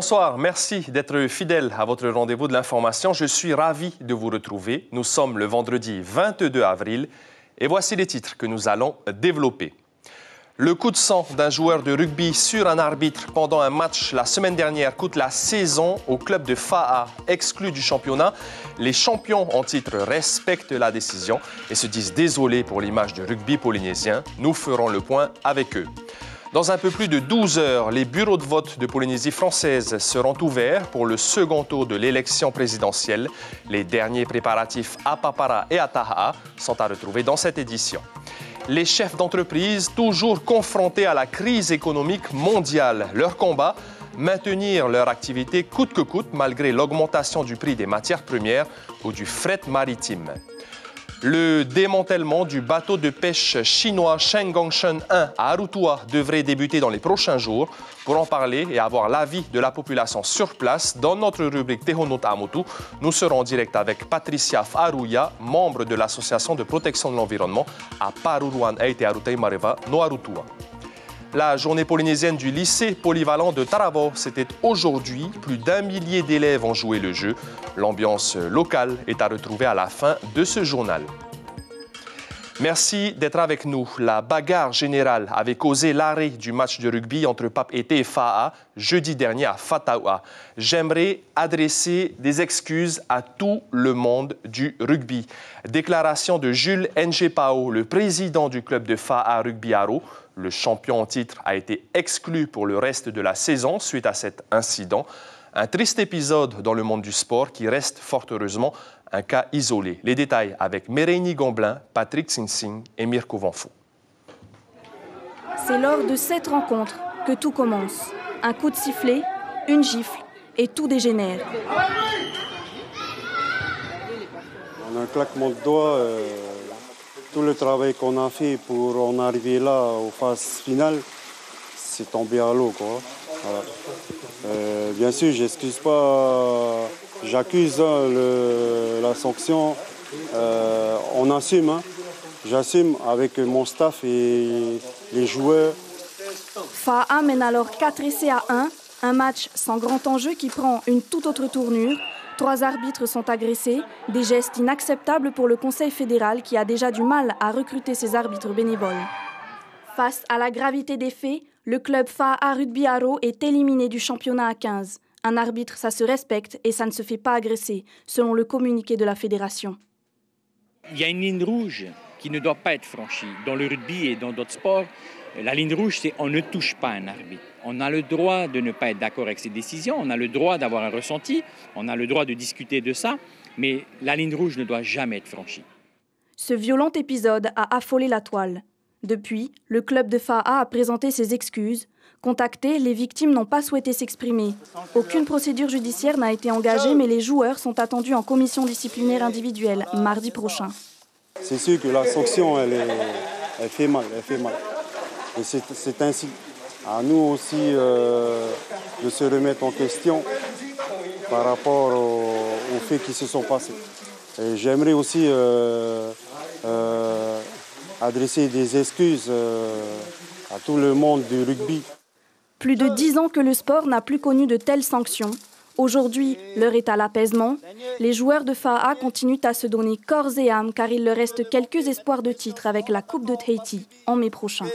Bonsoir, merci d'être fidèle à votre rendez-vous de l'information. Je suis ravi de vous retrouver. Nous sommes le vendredi 22 avril et voici les titres que nous allons développer. Le coup de sang d'un joueur de rugby sur un arbitre pendant un match la semaine dernière coûte la saison au club de Fa'a, exclu du championnat. Les champions en titre respectent la décision et se disent désolés pour l'image du rugby polynésien. Nous ferons le point avec eux. Dans un peu plus de 12 heures, les bureaux de vote de Polynésie française seront ouverts pour le second tour de l'élection présidentielle. Les derniers préparatifs à Papara et à Taha sont à retrouver dans cette édition. Les chefs d'entreprise, toujours confrontés à la crise économique mondiale, leur combat, maintenir leur activité coûte que coûte malgré l'augmentation du prix des matières premières ou du fret maritime. Le démantèlement du bateau de pêche chinois Sheng Gongshen 1 à Arutua devrait débuter dans les prochains jours. Pour en parler et avoir l'avis de la population sur place, dans notre rubrique Tehonot Amotu, nous serons en direct avec Patricia Faruya, membre de l'association de protection de l'environnement à Paruruan Eite Arutei Mareva no Arutua. La journée polynésienne du lycée polyvalent de Taravao, c'était aujourd'hui. Plus d'1 millier d'élèves ont joué le jeu. L'ambiance locale est à retrouver à la fin de ce journal. Merci d'être avec nous. La bagarre générale avait causé l'arrêt du match de rugby entre Papeete et Fa'a jeudi dernier à Fataua. J'aimerais adresser des excuses à tout le monde du rugby. Déclaration de Jules Njepao, le président du club de Fa'a Rugby Aro. Le champion en titre a été exclu pour le reste de la saison suite à cet incident. Un triste épisode dans le monde du sport qui reste fort heureusement un cas isolé. Les détails avec Mérénie Gomblin, Patrick Sinsing et Mirko Vanfo. C'est lors de cette rencontre que tout commence. Un coup de sifflet, une gifle et tout dégénère. En un claquement de doigts, tout le travail qu'on a fait pour en arriver là, aux phases finales, c'est tombé à l'eau, quoi. Voilà. Bien sûr, j'excuse pas, j'accuse la sanction, on assume, hein. J'assume avec mon staff et les joueurs. Fa'a mène alors 4 essais à 1, un match sans grand enjeu qui prend une toute autre tournure. 3 arbitres sont agressés, des gestes inacceptables pour le Conseil fédéral qui a déjà du mal à recruter ses arbitres bénévoles. Face à la gravité des faits, le club Fa'a Rugby Aro est éliminé du championnat à 15. Un arbitre, ça se respecte et ça ne se fait pas agresser, selon le communiqué de la fédération. Il y a une ligne rouge qui ne doit pas être franchie. Dans le rugby et dans d'autres sports, la ligne rouge, c'est on ne touche pas un arbitre. On a le droit de ne pas être d'accord avec ses décisions, on a le droit d'avoir un ressenti, on a le droit de discuter de ça, mais la ligne rouge ne doit jamais être franchie. Ce violent épisode a affolé la toile. Depuis, le club de Fa'a a présenté ses excuses. Contactés, les victimes n'ont pas souhaité s'exprimer. Aucune procédure judiciaire n'a été engagée, mais les joueurs sont attendus en commission disciplinaire individuelle mardi prochain. C'est sûr que la sanction, elle fait mal, Et c'est ainsi. À nous aussi de se remettre en question par rapport aux faits qui se sont passés. Et j'aimerais aussi adresser des excuses à tout le monde du rugby. Plus de 10 ans que le sport n'a plus connu de telles sanctions. Aujourd'hui, l'heure est à l'apaisement. Les joueurs de Fa'a continuent à se donner corps et âme car il leur reste quelques espoirs de titre avec la Coupe de Tahiti en mai prochain.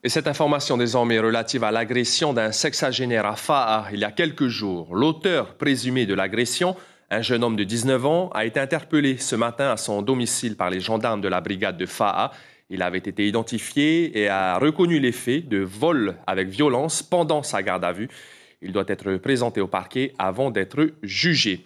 Et cette information désormais relative à l'agression d'un sexagénaire à Fa'a il y a quelques jours. L'auteur présumé de l'agression, un jeune homme de 19 ans, a été interpellé ce matin à son domicile par les gendarmes de la brigade de Fa'a. Il avait été identifié et a reconnu les faits de vol avec violence pendant sa garde à vue. Il doit être présenté au parquet avant d'être jugé.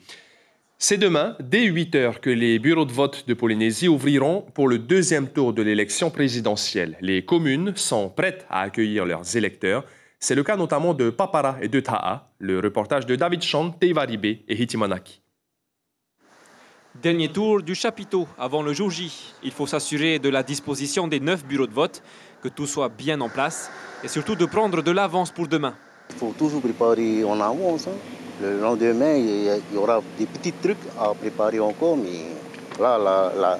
C'est demain, dès 8 heures, que les bureaux de vote de Polynésie ouvriront pour le deuxième tour de l'élection présidentielle. Les communes sont prêtes à accueillir leurs électeurs. C'est le cas notamment de Papara et de Taha. Le reportage de David Chan, Teivaribé et Hitimanaki. Dernier tour du chapiteau avant le jour J. Il faut s'assurer de la disposition des 9 bureaux de vote, que tout soit bien en place et surtout de prendre de l'avance pour demain. Il faut toujours préparer en avance. Le lendemain, il y aura des petits trucs à préparer encore, mais là,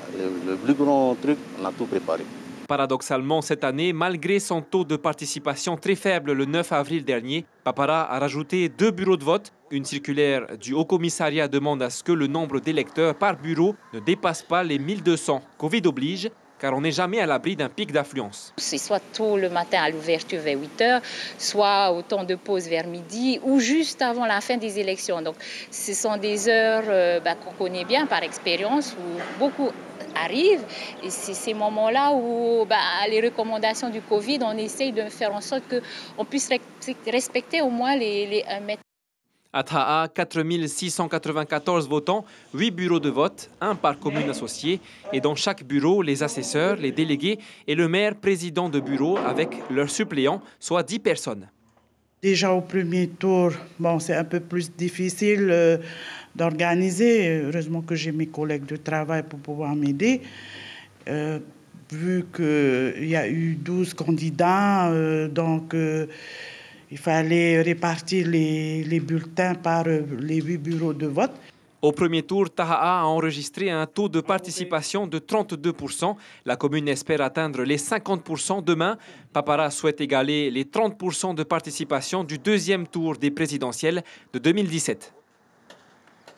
le plus grand truc, on a tout préparé. Paradoxalement, cette année, malgré son taux de participation très faible le 9 avril dernier, Papara a rajouté 2 bureaux de vote. Une circulaire du Haut-Commissariat demande à ce que le nombre d'électeurs par bureau ne dépasse pas les 1200. Covid oblige, car on n'est jamais à l'abri d'un pic d'affluence. C'est soit tôt le matin à l'ouverture vers 8 h, soit au temps de pause vers midi ou juste avant la fin des élections. Donc ce sont des heures qu'on connaît bien par expérience où beaucoup arrivent. Et c'est ces moments-là où les recommandations du Covid, on essaye de faire en sorte qu'on puisse respecter au moins les 1 mètre. À Taha, 4694 votants, 8 bureaux de vote, 1 par commune associée. Et dans chaque bureau, les assesseurs, les délégués et le maire président de bureau avec leurs suppléants, soit 10 personnes. Déjà au premier tour, c'est un peu plus difficile d'organiser. Heureusement que j'ai mes collègues de travail pour pouvoir m'aider. Vu qu'il y a eu 12 candidats, il fallait répartir les bulletins par les 8 bureaux de vote. Au premier tour, Taha a enregistré un taux de participation de 32%. La commune espère atteindre les 50% demain. Papara souhaite égaler les 30% de participation du deuxième tour des présidentielles de 2017.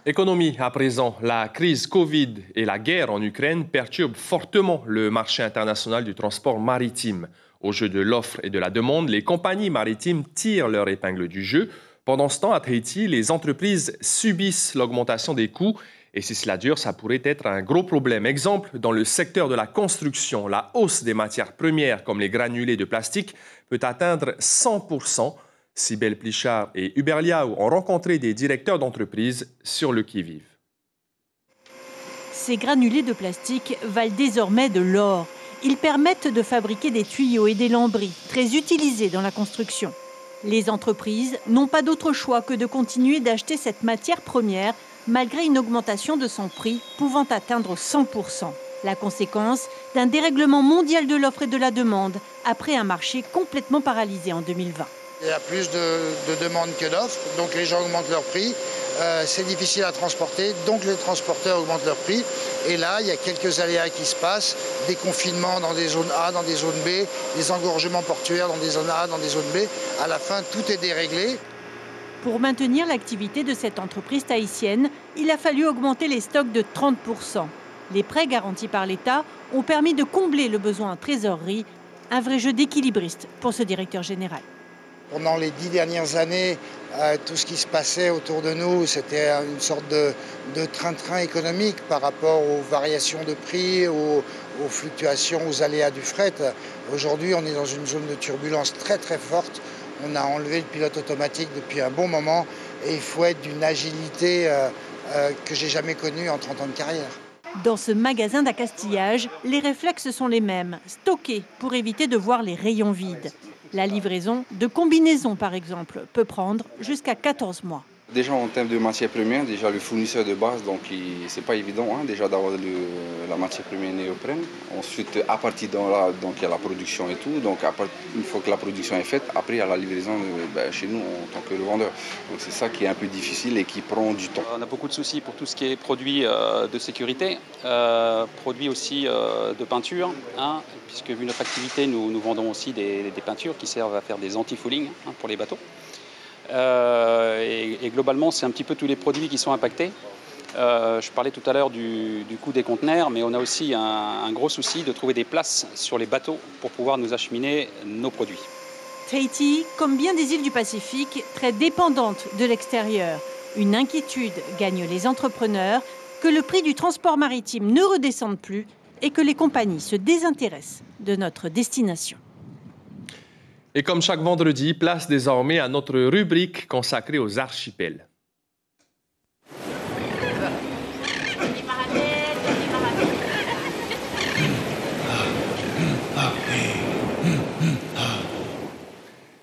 Économie à présent. La crise Covid et la guerre en Ukraine perturbent fortement le marché international du transport maritime. Au jeu de l'offre et de la demande, les compagnies maritimes tirent leur épingle du jeu. Pendant ce temps, à Tahiti, les entreprises subissent l'augmentation des coûts. Et si cela dure, ça pourrait être un gros problème. Exemple, dans le secteur de la construction, la hausse des matières premières comme les granulés de plastique peut atteindre 100%. Cybèle Plichard et Hubert Liao ont rencontré des directeurs d'entreprises sur le qui-vive. Ces granulés de plastique valent désormais de l'or. Ils permettent de fabriquer des tuyaux et des lambris, très utilisés dans la construction. Les entreprises n'ont pas d'autre choix que de continuer d'acheter cette matière première, malgré une augmentation de son prix pouvant atteindre 100%. La conséquence d'un dérèglement mondial de l'offre et de la demande, après un marché complètement paralysé en 2020. Il y a plus de demandes que d'offres, donc les gens augmentent leur prix. C'est difficile à transporter, donc les transporteurs augmentent leur prix. Et là, il y a quelques aléas qui se passent, des confinements dans des zones A, dans des zones B, des engorgements portuaires dans des zones A, dans des zones B. À la fin, tout est déréglé. Pour maintenir l'activité de cette entreprise tahitienne, il a fallu augmenter les stocks de 30%. Les prêts garantis par l'État ont permis de combler le besoin en trésorerie, un vrai jeu d'équilibriste pour ce directeur général. Pendant les 10 dernières années, tout ce qui se passait autour de nous, c'était une sorte de train-train économique par rapport aux variations de prix, aux fluctuations, aux aléas du fret. Aujourd'hui, on est dans une zone de turbulence très très forte. On a enlevé le pilote automatique depuis un bon moment et il faut être d'une agilité que j'ai jamais connue en 30 ans de carrière. Dans ce magasin d'accastillage, les réflexes sont les mêmes, stockés pour éviter de voir les rayons vides. La livraison de combinaisons, par exemple, peut prendre jusqu'à 14 mois. Déjà en termes de matières premières, déjà le fournisseur de base, donc c'est pas évident déjà d'avoir la matière première néoprène. Ensuite, à partir de là, donc il y a la production et tout. Donc une fois que la production est faite, après il y a la livraison chez nous en tant que revendeur. Donc c'est ça qui est un peu difficile et qui prend du temps. On a beaucoup de soucis pour tout ce qui est produits de sécurité, produits aussi de peinture, puisque vu notre activité, nous vendons aussi des peintures qui servent à faire des anti-fouling pour les bateaux. Et globalement, c'est un petit peu tous les produits qui sont impactés. Je parlais tout à l'heure du coût des conteneurs, mais on a aussi un gros souci de trouver des places sur les bateaux pour pouvoir nous acheminer nos produits. Tahiti, comme bien des îles du Pacifique, très dépendante de l'extérieur. Une inquiétude gagne les entrepreneurs, que le prix du transport maritime ne redescende plus et que les compagnies se désintéressent de notre destination. Et comme chaque vendredi, place désormais à notre rubrique consacrée aux archipels.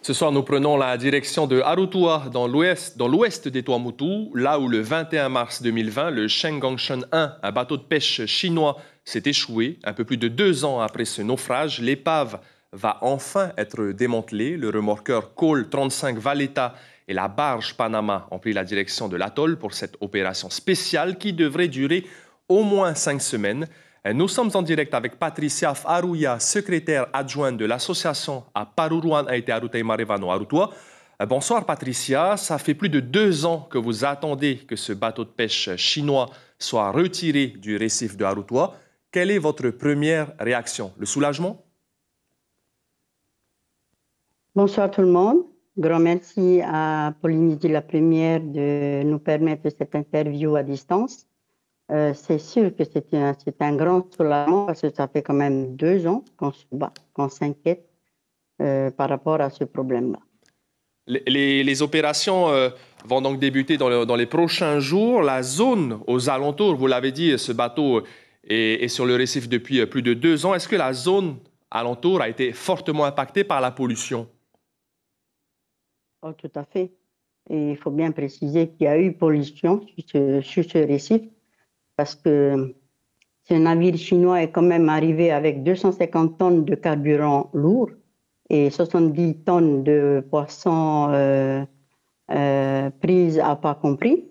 Ce soir, nous prenons la direction de Arutua, dans l'ouest des Tuamotu, là où le 21 mars 2020, le Sheng Gongshan 1, un bateau de pêche chinois, s'est échoué. Un peu plus de 2 ans après ce naufrage, l'épave va enfin être démantelé. Le remorqueur Cole 35 Valletta et la barge Panama ont pris la direction de l'atoll pour cette opération spéciale qui devrait durer au moins 5 semaines. Nous sommes en direct avec Patricia Farouia, secrétaire adjointe de l'association à Paruruan Aite Arutei Marevano Arutua. Bonsoir Patricia, ça fait plus de 2 ans que vous attendez que ce bateau de pêche chinois soit retiré du récif de Arutua. Quelle est votre première réaction? Le soulagement? Bonsoir tout le monde. Grand merci à Polynésie la Première de nous permettre cette interview à distance. C'est sûr que c'est un grand soulagement parce que ça fait quand même 2 ans qu'on se bat, qu'on s'inquiète par rapport à ce problème-là. Les opérations vont donc débuter dans les prochains jours. La zone aux alentours, vous l'avez dit, ce bateau est sur le récif depuis plus de 2 ans. Est-ce que la zone alentour a été fortement impactée par la pollution? Oh, tout à fait. Et il faut bien préciser qu'il y a eu pollution sur ce récif parce que ce navire chinois est quand même arrivé avec 250 tonnes de carburant lourd et 70 tonnes de poissons prises à pas compris.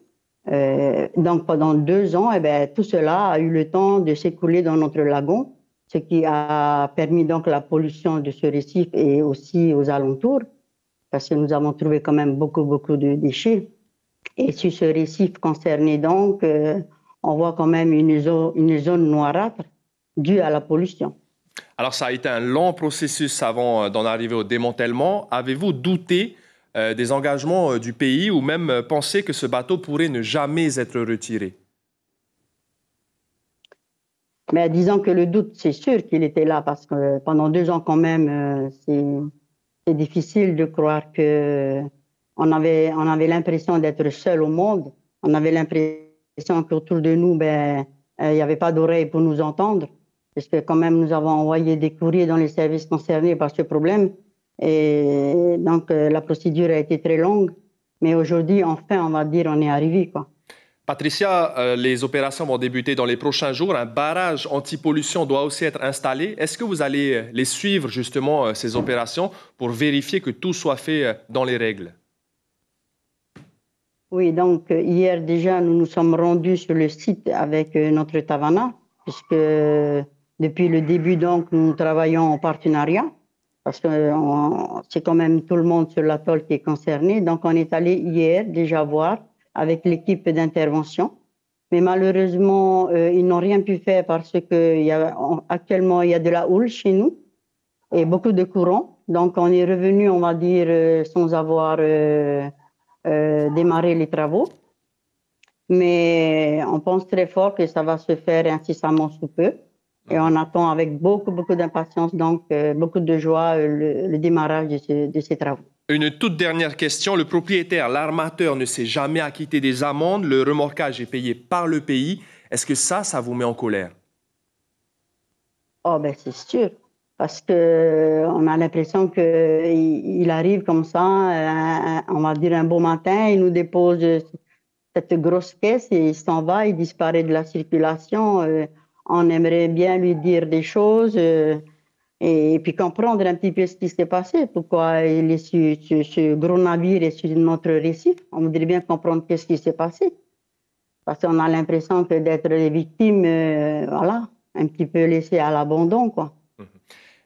Donc pendant 2 ans, tout cela a eu le temps de s'écouler dans notre lagon, ce qui a permis donc la pollution de ce récif et aussi aux alentours, parce que nous avons trouvé quand même beaucoup de déchets. Et sur ce récif concerné donc, on voit quand même une zone noirâtre due à la pollution. Alors ça a été un long processus avant d'en arriver au démantèlement. Avez-vous douté des engagements du pays ou même pensé que ce bateau pourrait ne jamais être retiré? Mais disons que le doute, c'est sûr qu'il était là parce que pendant 2 ans quand même, c'est difficile de croire qu'on avait l'impression d'être seul au monde. On avait l'impression qu'autour de nous, il n'y avait pas d'oreilles pour nous entendre. Parce que quand même, nous avons envoyé des courriers dans les services concernés par ce problème. Et donc, la procédure a été très longue. Mais aujourd'hui, enfin, on va dire, on est arrivé, quoi. Patricia, les opérations vont débuter dans les prochains jours. Un barrage anti-pollution doit aussi être installé. Est-ce que vous allez les suivre, justement, ces opérations, pour vérifier que tout soit fait dans les règles? Oui, donc hier déjà, nous nous sommes rendus sur le site avec notre Tavana, puisque depuis le début, donc, nous travaillons en partenariat, parce que c'est quand même tout le monde sur l'atoll qui est concerné. Donc, on est allé hier déjà voir avec l'équipe d'intervention. Mais malheureusement, ils n'ont rien pu faire parce qu'actuellement, il y a de la houle chez nous et beaucoup de courant. Donc, on est revenu, on va dire, sans avoir démarré les travaux. Mais on pense très fort que ça va se faire incessamment sous peu. Et on attend avec beaucoup d'impatience, donc beaucoup de joie, le démarrage de ces travaux. Une toute dernière question. Le propriétaire, l'armateur, ne s'est jamais acquitté des amendes. Le remorquage est payé par le pays. Est-ce que ça vous met en colère? Oh, c'est sûr. Parce qu'on a l'impression qu'il arrive comme ça, on va dire un beau matin, il nous dépose cette grosse caisse et il s'en va, il disparaît de la circulation. On aimerait bien lui dire des choses. Et puis comprendre un petit peu ce qui s'est passé, pourquoi il est sur ce gros navire et sur notre récif. On voudrait bien comprendre qu'est-ce qui s'est passé. Parce qu'on a l'impression que d'être les victimes, voilà, un petit peu laissées à l'abandon, quoi.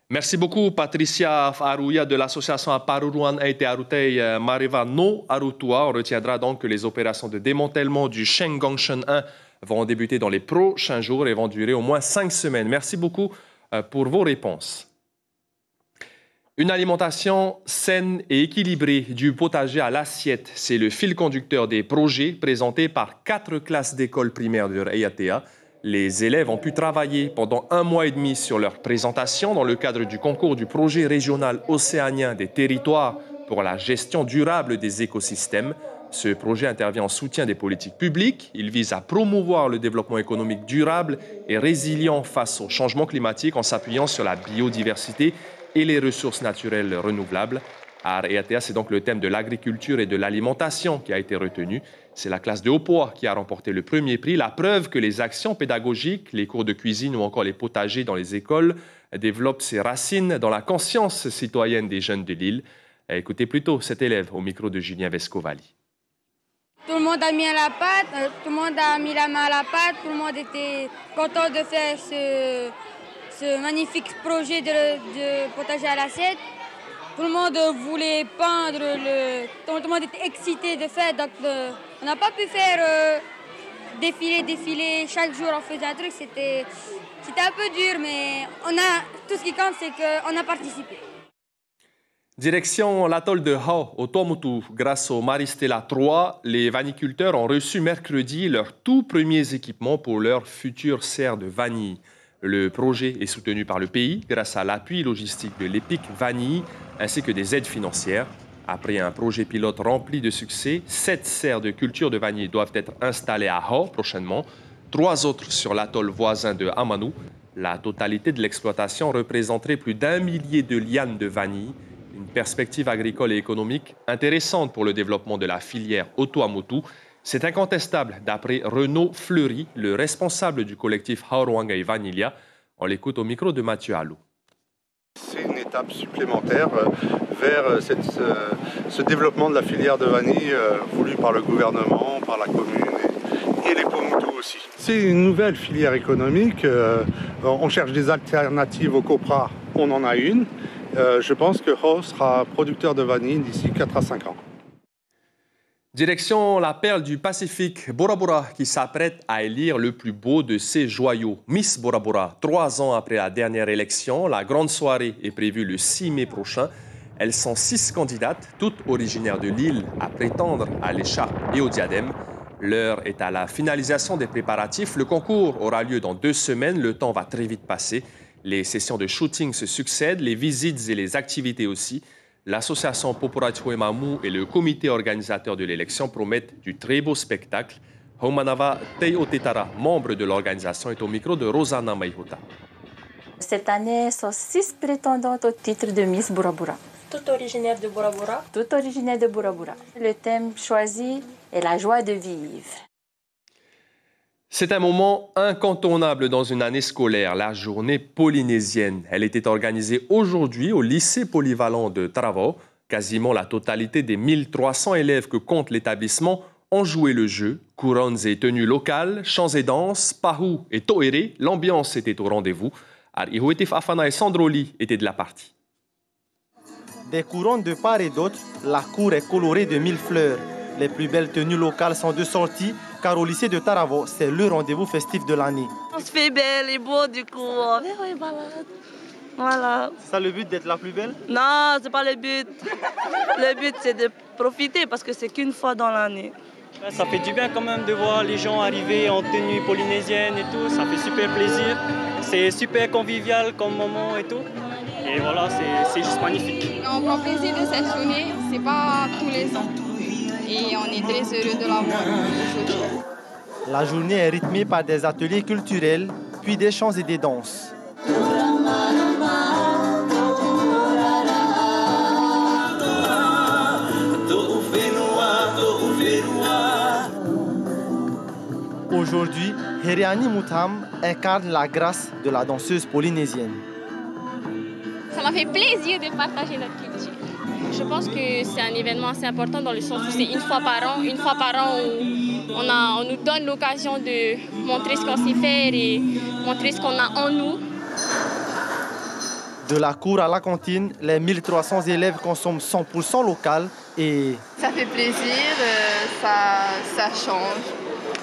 Merci beaucoup, Patricia Farouia de l'association à Paruruan Aite Arutei Marevano Arutua. On retiendra donc que les opérations de démantèlement du Sheng Gongshen 1 vont débuter dans les prochains jours et vont durer au moins 5 semaines. Merci beaucoup pour vos réponses. Une alimentation saine et équilibrée du potager à l'assiette, c'est le fil conducteur des projets présentés par 4 classes d'école primaire de Raiatea. Les élèves ont pu travailler pendant 1 mois et demi sur leur présentation dans le cadre du concours du projet régional océanien des territoires pour la gestion durable des écosystèmes. Ce projet intervient en soutien des politiques publiques. Il vise à promouvoir le développement économique durable et résilient face au changement climatique en s'appuyant sur la biodiversité et les ressources naturelles renouvelables. À Raiatea, c'est donc le thème de l'agriculture et de l'alimentation qui a été retenu. C'est la classe de Opoa qui a remporté le premier prix. La preuve que les actions pédagogiques, les cours de cuisine ou encore les potagers dans les écoles développent ses racines dans la conscience citoyenne des jeunes de l'île. Écoutez plutôt cet élève au micro de Julien Vescovali. Tout le monde a mis à la pâte, tout le monde a mis la main à la pâte, tout le monde était content de faire ce magnifique projet de potager à l'assiette. Tout le monde voulait peindre, tout le monde était excité de faire, donc on n'a pas pu faire défiler, chaque jour on faisait un truc, c'était un peu dur, mais tout ce qui compte c'est qu'on a participé. Direction l'atoll de Hao, au Tuamotu. Grâce au Maristella 3, les vaniculteurs ont reçu mercredi leurs tout premiers équipements pour leur future serre de vanille. Le projet est soutenu par le pays grâce à l'appui logistique de l'EPIC Vanille ainsi que des aides financières. Après un projet pilote rempli de succès, 7 serres de culture de vanille doivent être installées à Hao prochainement, 3 autres sur l'atoll voisin de Amanu. La totalité de l'exploitation représenterait plus d'1 millier de lianes de vanille. Une perspective agricole et économique intéressante pour le développement de la filière au Tuamotu. C'est incontestable, d'après Renaud Fleury, le responsable du collectif Haoruanga et Vanilla. On l'écoute au micro de Mathieu Allou. C'est une étape supplémentaire vers ce développement de la filière de vanille voulu par le gouvernement, par la commune et les Pomotou aussi. C'est une nouvelle filière économique. On cherche des alternatives au copra, on en a une. Je pense que Hao sera producteur de vanille d'ici 4 à 5 ans. Direction la perle du Pacifique, Bora Bora, qui s'apprête à élire le plus beau de ses joyaux. Miss Bora Bora, 3 ans après la dernière élection, la grande soirée est prévue le 6 mai prochain. Elles sont 6 candidates, toutes originaires de l'île, à prétendre à l'écharpe et au diadème. L'heure est à la finalisation des préparatifs. Le concours aura lieu dans 2 semaines. Le temps va très vite passer. Les sessions de shooting se succèdent, les visites et les activités aussi. L'association Poporatio Mamu et le comité organisateur de l'élection promettent du très beau spectacle. Homanava Teo Tetara, membre de l'organisation, est au micro de Rosanna Maihuta. Cette année, sont 6 prétendantes au titre de Miss Bora Bora. Toutes originaires de Bora Bora. Toutes originaires de Bora Bora. Le thème choisi est la joie de vivre. C'est un moment incontournable dans une année scolaire, la journée polynésienne. Elle était organisée aujourd'hui au lycée polyvalent de Taravao. Quasiment la totalité des 1300 élèves que compte l'établissement ont joué le jeu. Couronnes et tenues locales, chants et danses, pahu et toere, l'ambiance était au rendez-vous. Arihuetif Afana et Sandroli étaient de la partie. Des couronnes de part et d'autre, la cour est colorée de 1000 fleurs. Les plus belles tenues locales sont de sortie, car au lycée de Taravao, c'est le rendez-vous festif de l'année. On se fait belle et beau du coup, on est malade. Voilà. C'est ça le but, d'être la plus belle? Non, c'est pas le but. Le but, c'est de profiter parce que c'est qu'une fois dans l'année. Ça fait du bien quand même de voir les gens arriver en tenue polynésienne et tout, ça fait super plaisir. C'est super convivial comme moment et tout. Et voilà, c'est juste magnifique. On prend plaisir de cette journée, c'est pas tous les ans. Et on est très heureux de l'avoir aujourd'hui. La journée est rythmée par des ateliers culturels, puis des chants et des danses. Aujourd'hui, Heriani Moutam incarne la grâce de la danseuse polynésienne. Ça m'a fait plaisir de partager notre culture. Je pense que c'est un événement assez important dans le sens où c'est une fois par an où on nous donne l'occasion de montrer ce qu'on sait faire et montrer ce qu'on a en nous. De la cour à la cantine, les 1300 élèves consomment 100% local et... Ça fait plaisir, ça change.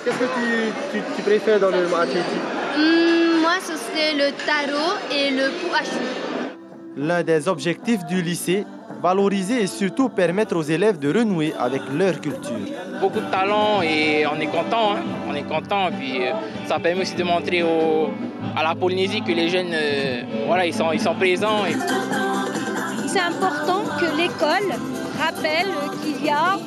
Qu'est-ce que tu préfères dans le athlétique? Moi, ce serait le tarot et le pouachu. L'un des objectifs du lycée, valoriser et surtout permettre aux élèves de renouer avec leur culture. Beaucoup de talent et on est content. On est content. Puis ça permet aussi de montrer à la Polynésie que les jeunes, voilà, ils sont présents. C'est important que l'école rappelle qu'il y a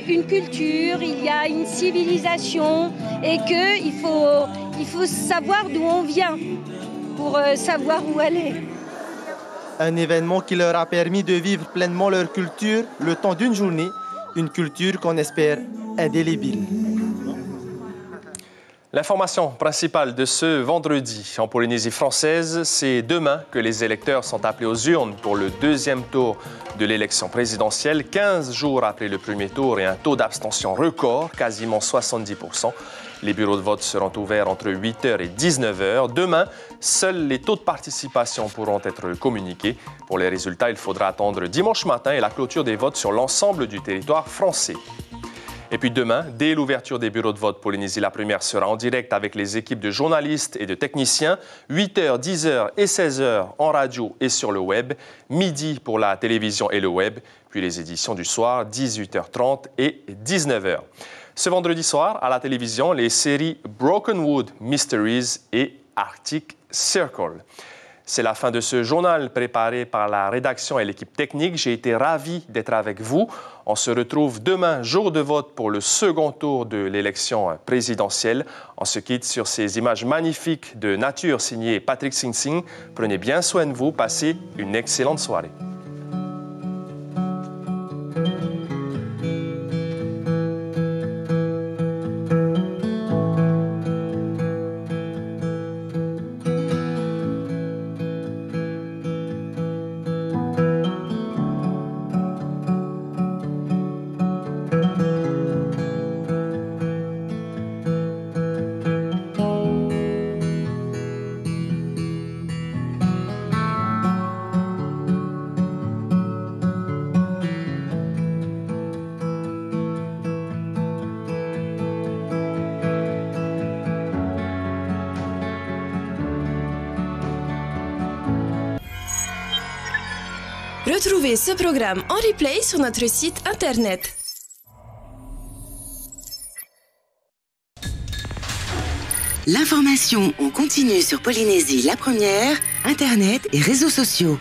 une culture, il y a une civilisation et qu'il faut savoir d'où on vient pour savoir où aller. Un événement qui leur a permis de vivre pleinement leur culture le temps d'une journée, une culture qu'on espère indélébile. L'information principale de ce vendredi en Polynésie française, c'est demain que les électeurs sont appelés aux urnes pour le deuxième tour de l'élection présidentielle, 15 jours après le premier tour et un taux d'abstention record, quasiment 70%. Les bureaux de vote seront ouverts entre 8h et 19h. Demain, seuls les taux de participation pourront être communiqués. Pour les résultats, il faudra attendre dimanche matin et la clôture des votes sur l'ensemble du territoire français. Et puis demain, dès l'ouverture des bureaux de vote, Polynésie la Première sera en direct avec les équipes de journalistes et de techniciens, 8h, 10h et 16h en radio et sur le web, midi pour la télévision et le web, puis les éditions du soir, 18h30 et 19h. Ce vendredi soir, à la télévision, les séries Brokenwood Mysteries et Arctic Circle. C'est la fin de ce journal préparé par la rédaction et l'équipe technique. J'ai été ravi d'être avec vous. On se retrouve demain, jour de vote, pour le second tour de l'élection présidentielle. On se quitte sur ces images magnifiques de nature signées Patrick Sing Sing. Prenez bien soin de vous. Passez une excellente soirée. Retrouvez ce programme en replay sur notre site internet. L'information en continu sur Polynésie la Première, internet et réseaux sociaux.